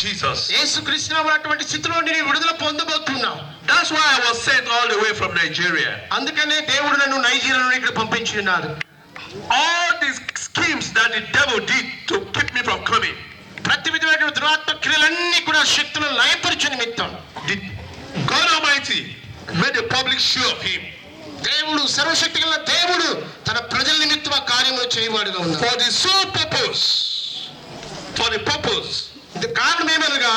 Jesus. యేసుక్రీస్తునామములో అటువంటి స్థితిలో నీవు విడుదల పొందబోతున్నావు. That's why I was sent all the way from Nigeria. అందుకనే దేవుడు నన్ను నైజీరియా నుండి ఇక్కడ పంపించి ఉన్నాడు. All these schemes that the devil did to keep me from coming. ప్రతి విధమైన దురాత్మ క్రియలన్నీ కూడా శక్తులను లయపరచు నిమిత్తం God Almighty made a public show of him. దేవుడు సర్వశక్తి గల దేవుడు తన ప్రజల నిమిత్తం ఆ కార్యములు చేయవాడుగా ఉన్నాడు. For the sole purpose, for the purpose, ఇది కారణం ఏమనగా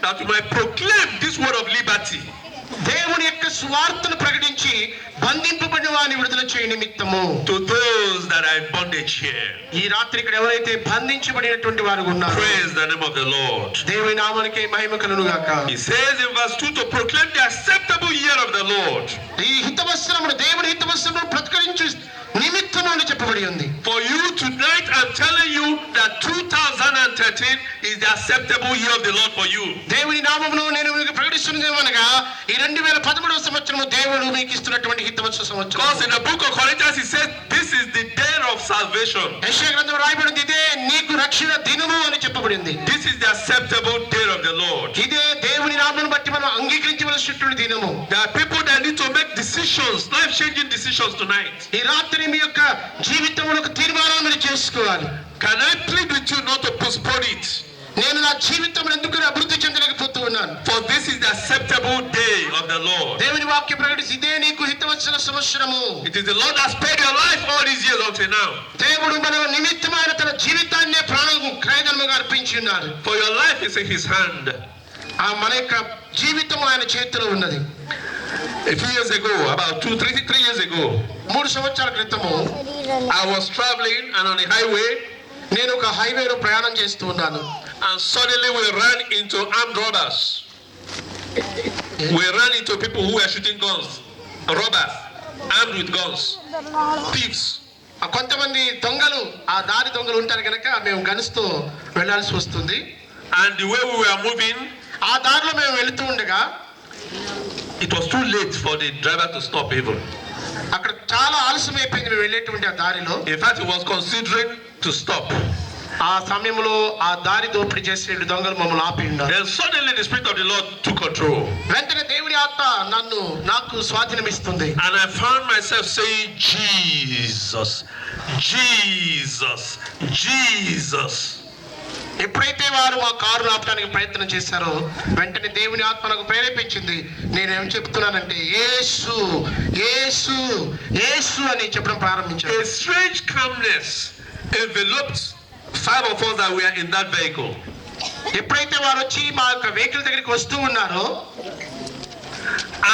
that we might proclaim this word of liberty. దేవుని యొక్క సువార్తను ప్రకటించి బంధింపబడిన వారిని విడుదల చేయ నిమిత్తము. To those that are in bondage here. ఈ రాత్రి ఇక్కడ ఎవరైతే బంధించబడినటువంటి వారు ఉన్నారో Praise the name of the Lord. దేవుని నామానికి మహిమ కలుగును గాక. He says in verse 2 to proclaim the acceptable year of the Lord. ఈ హితవస్త్రమును దేవుని హితవస్త్రమును ప్రకటించు నిమిత్తము అని చెప్పబడి ఉంది. For you tonight I'm telling you that 2013 is the acceptable year of the Lord for you. దేవుని నామమును నేను మీకు ప్రకటిస్తున్నది ఏమనగా ఈ 2013వ సంవత్సరము దేవుడు మీకు ఇస్తున్నటువంటి హితవత్సర సంవత్సరం. Because in the book of Corinthians he says this is the day of salvation. యెషయా గ్రంథంలో రాయబడింది ఇదే నీకు రక్షణ దినము అని చెప్పబడింది. This is the acceptable day of the Lord. ఇదే దేవుని నామమును బట్టి మనం అంగీకరించవలసినటువంటి దినము. There are people that need to make decisions, life-changing decisions tonight. ఈ రాత్రి మీ యొక్క జీవితంలో ఒక తీర్మానం మీరు చేసుకోవాలి. Can I plead with you not to postpone it? నేను నా జీవితంలో ఎందుకు అభివృద్ధి చెందలేకపోతూ ఉన్నాను. For this is the acceptable day of the Lord. దేవుని వాక్యం ప్రకటించి ఇదే నీకు హితవత్సర సంవత్సరము. It is the Lord that spared your life all these years until now. దేవుడు మన నిమిత్తమైన తన జీవితాన్నే ప్రాణం క్రయధనముగా అర్పించి ఉన్నారు. For your life is in his hand. ఆ మన యొక్క జీవితం ఆయన చేతిలో ఉన్నది. A few years ago, about 3 years ago, 3 సంవత్సరాల క్రితము I was traveling and on the highway, నేను ఒక హైవేలో ప్రయాణం చేస్తూ ఉన్నాను. and suddenly we ran into armed robbers. We ran into people who were shooting guns, robbers, armed with guns, thieves. కొంతమంది దొంగలు ఆ దారి దొంగలు ఉంటారు కనుక మేము గన్స్తో వెళ్ళాల్సి వస్తుంది. And the way we were moving, ఆ దారిలో మేము వెళుతూ ఉండగా it was too late for the driver to stop even. అక్కడ చాలా ఆలస్యం అయిపోయింది మేము వెళ్ళేటువంటి ఆ దారిలో. In fact, he was considering to stop. ఆ సమయంలో ఆ దారి దోపిడీ చేసే దొంగలు మమ్మల్ని ఆపి ఉన్నారు. Then suddenly the Spirit of the Lord took control. వెంటనే దేవుని ఆత్మ నాకు స్వాధీనం ఇస్తుంది. And I found myself saying, Jesus, Jesus, Jesus. ఎప్పుడైతే వారు మా కారు ఆపడానికి ప్రయత్నం చేశారో వెంటనే దేవుని ఆత్మ నాకు ప్రేరేపించింది. నేనేం చెప్తున్నానంటే యేసు యేసు యేసు అని చెప్పడం ప్రారంభించాను. A strange calmness enveloped 5 of us that were in that vehicle. ఎప్పుడైతే వారు వచ్చి మా యొక్క వెహికల్ దగ్గరికి వస్తూ ఉన్నారో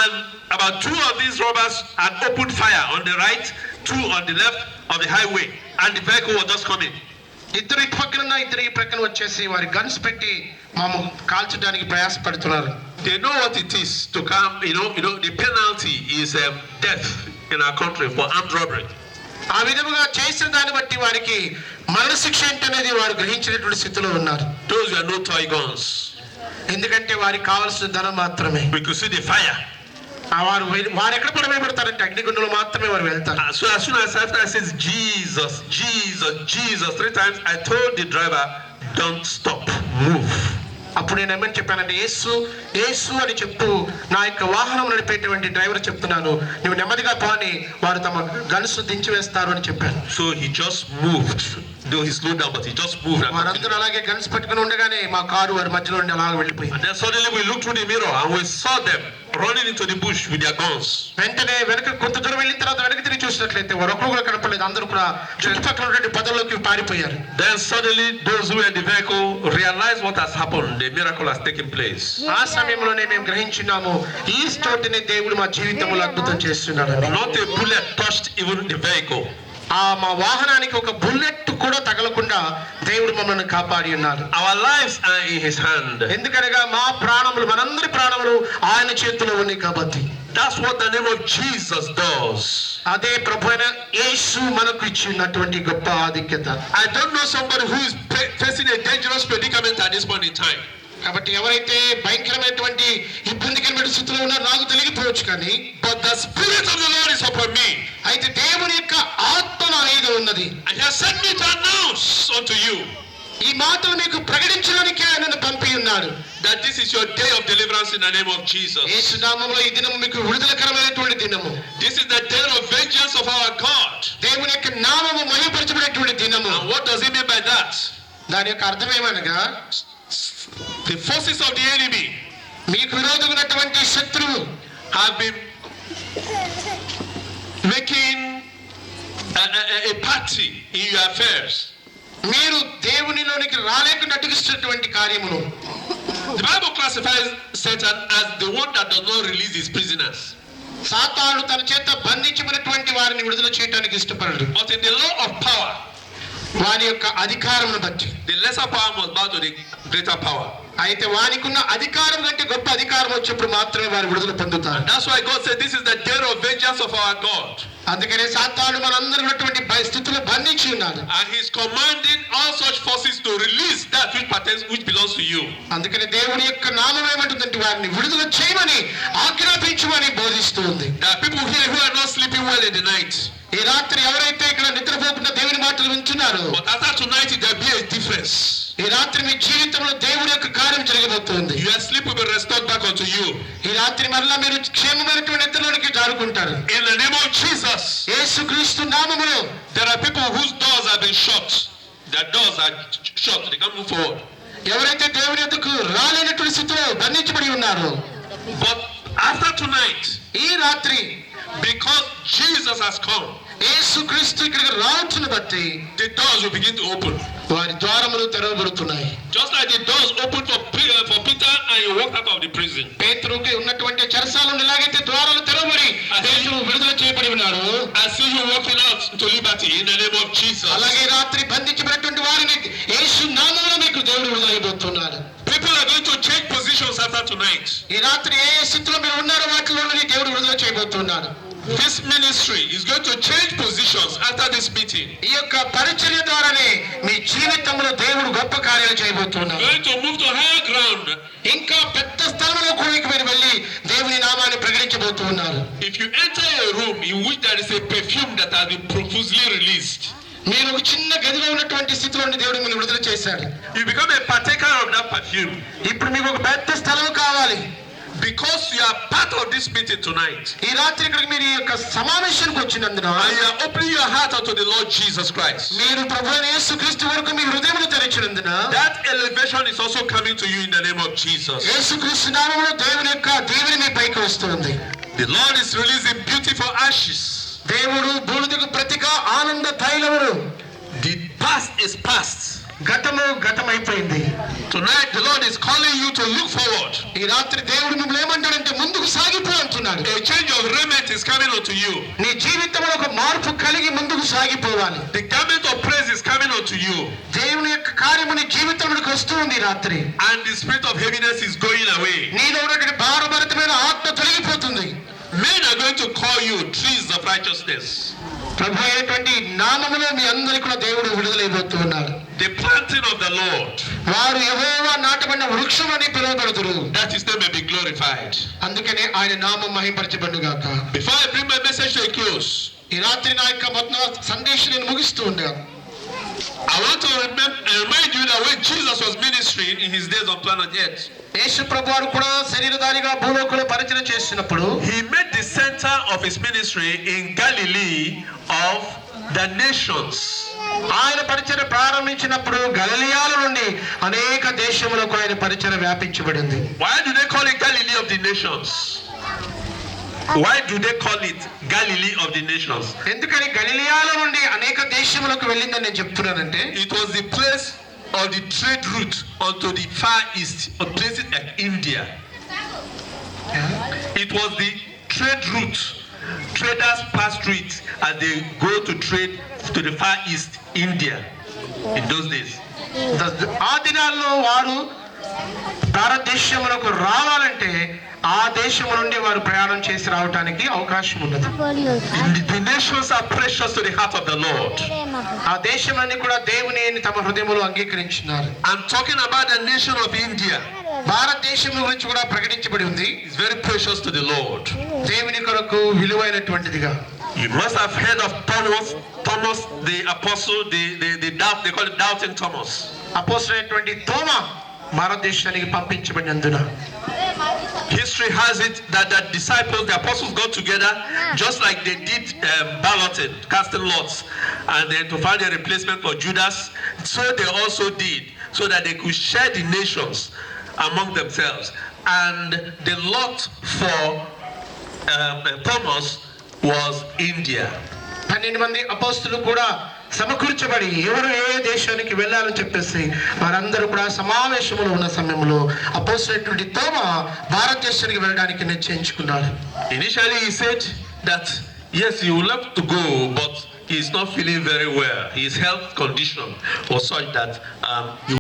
and about 2 of these robbers had opened fire on the right, 2 on the left of the highway, and the vehicle was just coming. ఇద్దరు ఇటు పక్కన ఇద్దరు ఈ ప్రక్కన వచ్చేసి వారి గన్స్ పెట్టి మాము కాల్చడానికి ప్రయాసపడుతున్నారు. They know what it is to come, you know the penalty is death in our country for armed robbery. ఆ విధముగా చేసిన దాన్ని బట్టి వారికి మరణశిక్ష ఏంటనేది వారు గ్రహించినటువంటి స్థితిలో ఉన్నారు. Those were no toy guns. ఎందుకంటే వారికి కావాల్సిన ధనం మాత్రమే. We could see the fire. వారు ఎక్కడ పడవేయబడతారంటే అగ్నిగుండంలో మాత్రమే వారు వెళ్తారు. So as soon as I said Jesus, Jesus, Jesus 3 times, I told the driver, don't stop, move. అప్పుడు నేను ఏమని చెప్పానంటే యేసు యేసు అని చెప్తూ నా యొక్క వాహనం నడిపేటువంటి డ్రైవర్ చెప్తున్నాను నువ్వు నెమ్మదిగా పోని వారు తమ గన్స్ దించి వేస్తారు అని చెప్పాను. So he just moved. Though he slowed down, but he just moved. వారందరూ అలాగే గన్స్ పట్టుకుని ఉండగానే మా కారు వారి మధ్యలో ఉండి అలాగే వెళ్ళిపోయింది. And then suddenly we looked through the mirror and we saw them running into the bush with their guns. వెంటనే వెనక కొంత దూరం వెళ్ళిన తర్వాత వెనక్కి తిరిగి చూసినట్లయితే వారు ఒక్కరు కూడా కనపడలేదు. అందరూ కూడా చుట్టుపక్కల ఉన్నటువంటి పొదల్లోకి పారిపోయారు. Then suddenly those who were in the vehicle realized what has happened. The miracle has taken place. ఆ సమయంలోనే మేము గ్రహించున్నాము ఈ చోటునే దేవుడు మా జీవితంలో అద్భుతం చేస్తున్నాడు. Not a bullet touched even the vehicle. మా వాహనానికి ఒక బుల్లెట్ కూడా తగలకుండా దేవుడు మమ్మల్ని కాపాడి ఉన్నారు. Our lives are in his hand. ఎందుకనగా మా ప్రాణములు మనందరి ప్రాణములు ఆయన చేతిలో ఉన్నాయి కాబట్టి. That's what the name of Jesus does. అదే ప్రభువైన యేసు మనకు ఇచ్చినటువంటి గొప్ప ఆధిక్యత. I don't know somebody who is facing a dangerous predicament at this point in time. కాబట్టి ఎవరైతే భయంకరమైనటువంటి ఇబ్బందికరమైన స్థితిలో ఉన్నారో నాకు తెలియకపోవచ్చు కానీ but the Spirit of the Lord is upon me. అయితే దేవుని యొక్క ఆత్మ నా మీద ఉన్నది. And he has sent me to announce unto you. ఈ మాటలు మీకు ప్రకటించడానికి ఆయనను పంపి ఉన్నాడు. That this is your day of deliverance in the name of Jesus. యేసు నామములో ఈ దినము మీకు విడుదలకరమైనటువంటి దినము. This is the day of vengeance of our God. దేవుని యొక్క నామము మహిమపరచబడేటువంటి దినము. And what does he mean by that? దాని యొక్క అర్థం ఏమనగా The forces of the enemy మీకు విరోధమైనటువంటి శత్రువు have been making a party in your affairs. మీరు దేవునిలోనికి రాలేకుండా అడ్డుగిస్తున్నటువంటి కార్యములు. The Bible classifies Satan as the one that does not release his prisoners. సాతాను తన చేత బంధించబడినటువంటి వారిని విడుదల చేయడానికి ఇష్టపడడు. But in the law of power, వారి యొక్క అధికారమును బట్టి the lesser power must bow to the greater power. అయితే వానికున్న అధికారం కంటే గొప్ప అధికారం వచ్చినప్పుడు మాత్రమే వారు విడుదల పొందుతారు. That's why God said this is the day of vengeance of our God. అందుకనే సాతాను మనందరూ ఉన్నటువంటి పరిస్థితుల్లో బంధించి ఉన్నాడు. And he's commanding all such forces to release that which belongs to you. అందుకనే దేవుని యొక్క నామం ఏమంటుందంటే వారిని విడుదల చేయమని ఆజ్ఞాపించమని బోధిస్తుంది. There are people here who are not sleeping well in the night. ఈ రాత్రి ఎవరైతే ఇక్కడ నిద్రపోకుండా దేవుని మాటలు వింటున్నారో, But after tonight there will be a difference. ఈ రాత్రి మీ జీవితంలో దేవుని యొక్క కార్యం జరగబోతుంది. Your sleep will be restored back unto you. ఈ రాత్రి మరలా మీరు క్షేమమైనటువంటి నిద్రలోనికి జారుకుంటారు. In the name of Jesus. యేసుక్రీస్తు నామములో. There are people whose doors have been shut. Their doors are shut. They can't move forward. ఎవరైతే దేవుని యొద్దకు రాలేనటువంటి స్థితిలో బంధించబడి ఉన్నారో, But after tonight, ఈ రాత్రి because Jesus has come, యేసుక్రీస్తు ఇక్కడికి రావచ్చును బట్టి the doors will begin to open. వారి ద్వారములు తెరవబడుతున్నాయి. Just like the doors opened for Peter and he walked out of the prison. పేతురుకి ఉన్నటువంటి చెరసాలను ఎలాగైతే ద్వారాలు తెరవబడి పేతురు విడుదల చేయబడి ఉన్నాడు, I see you walking out to liberty in the name of Jesus. అలాగే రాత్రి బంధించబడినటువంటి వారిని యేసు నామములో మీకు దేవుడు విడుదల చేయబోతున్నాడు. People are going to change positions after tonight. ఈ రాత్రి ఏ స్థితిలో మీరు ఉన్నారో వాటిలో నుండి దేవుడు విడుదల చేయబోతున్నాడు. This ministry is going to change positions after this meeting. ఈ యొక్క పరిచర్య ద్వారానే మీ జీవితంలో దేవుడు గొప్ప కార్యాలు చేయబోతున్నాడు. Going to move to higher ground. ఇంకా పెద్ద స్థలంలో కూడా మీరు వెళ్ళి దేవుని నామాన్ని ప్రకటించబోతున్నారు. If you enter a room in which there is a perfume that has been profusely released, మీరు ఒక చిన్న గదిలో ఉన్నటువంటి స్థితిలో నుండి దేవుడు మిమ్మల్ని విడుదల చేశాడు. you become a partaker of that perfume. ఇప్పుడు మీకు ఒక పెద్ద స్థలం కావాలి. Because you are part of this meeting tonight. ఈ రాత్రి ఇక్కడికి మీరు ఈ యొక్క సమావేశానికి వచ్చినందున And you are opening your heart unto the Lord Jesus Christ. మీరు ప్రభువైన యేసుక్రీస్తు వరకు మీ హృదయమును తెరిచినందున That elevation is also coming to you in the name of Jesus. యేసుక్రీస్తు నామములో దేవుని యొక్క దీవెన మీ పైకి వస్తుంది. The Lord is releasing beautiful ashes. దేవుడు బూడిదకు ప్రతిగా ఆనంద తైలమును. The past is past. గతము గతమైపోయింది. Tonight the Lord is calling you to look forward. ఈ రాత్రి దేవుడు మిమ్మల్ని ఏమంటాడంటే ముందుకు సాగిపో అంటున్నాడు. A change of raiment is coming unto you. నీ జీవితంలో ఒక మార్పు కలిగి ముందుకు సాగిపోవాలి. The garment of praise is coming unto you. దేవుని యొక్క కార్యము నీ జీవితంలోకి వస్తుంది రాత్రి. And the spirit of heaviness is going away. నీలో ఉన్నటువంటి భారభరితమైన ఆత్మ తొలగిపోతుంది. Men are going to call you trees of righteousness. ప్రభు అయినటువంటి నామములో మీ అందరికీ కూడా దేవుడు విడుదలైపోతున్నాడు. The planting of the Lord, వారు యెహోవా నాటబడిన వృక్షం అని పిలువబడుదురు. that his name may be glorified. అందుకనే ఆయన నామం మహిమపరచబడుగాక. Before I bring my message to a close, ఈ రాత్రి నా యొక్క మొత్తం సందేశం నేను ముగిస్తూ ఉండగా I want to remind you that when Jesus was ministering in his days on planet Earth, యేసు ప్రభువారు కూడా శరీరధారిగా భూలోకంలో పరిచయం చేసినప్పుడు he made the center of his ministry in Galilee of the nations. ఆయన పరిచయం ప్రారంభించినప్పుడు గలిలయ నుండి అనేక దేశములకు ఆయన పరిచయం వ్యాపించబడింది. Why do they call it Galilee of the nations? Why do they call it Galilee of the nations? ఎందుకని గలిలయ నుండి అనేక దేశములకు వెళ్ళిందని నేను చెప్తున్నానంటే, It was the place of the trade route onto the far east, or places like India. It was the trade route. Traders pass through it as they go to trade to the far east, India, in those days. ఆ దినాల్లో వారు భారతదేశములకు రావాలంటే ఆ దేశం నుండి వారు ప్రయాణం చేసి రావడానికి అవకాశం ఉన్నది. The nations are precious to the heart of the Lord. ఆ దేశమని కూడా దేవుని తమ హృదయములో అంగీకరించినారు. I'm talking about the nation of India. భారతదేశం గురించి కూడా ప్రకటించబడి ఉంది. It's very precious to the Lord. దేవుని కొరకు విలువైనటువంటిదిగా. You must have heard of Thomas the apostle, they call it doubting Thomas. అపోస్తలుడైనటువంటి తోమ భారతదేశానికి పంపించబడినందున History has it that the disciples, the apostles got together just like they did balloting, casting lots, and then to find a replacement for Judas. So they also did, so that they could share the nations among themselves. And the lot for Thomas was India. 12 మంది అపోస్తులు కూడా సమకూర్చబడి ఎవరు ఏ దేశానికి వెళ్ళాలని చెప్పేసి వారందరూ కూడా సమావేశంలో ఉన్న సమయంలో అపోస్తలుడైనటువంటి తోమ భారతదేశానికి వెళ్ళడానికి నిశ్చయించుకున్నాడు. Initially he said that yes, he would love to go, but he is not feeling very well. His health condition was such that he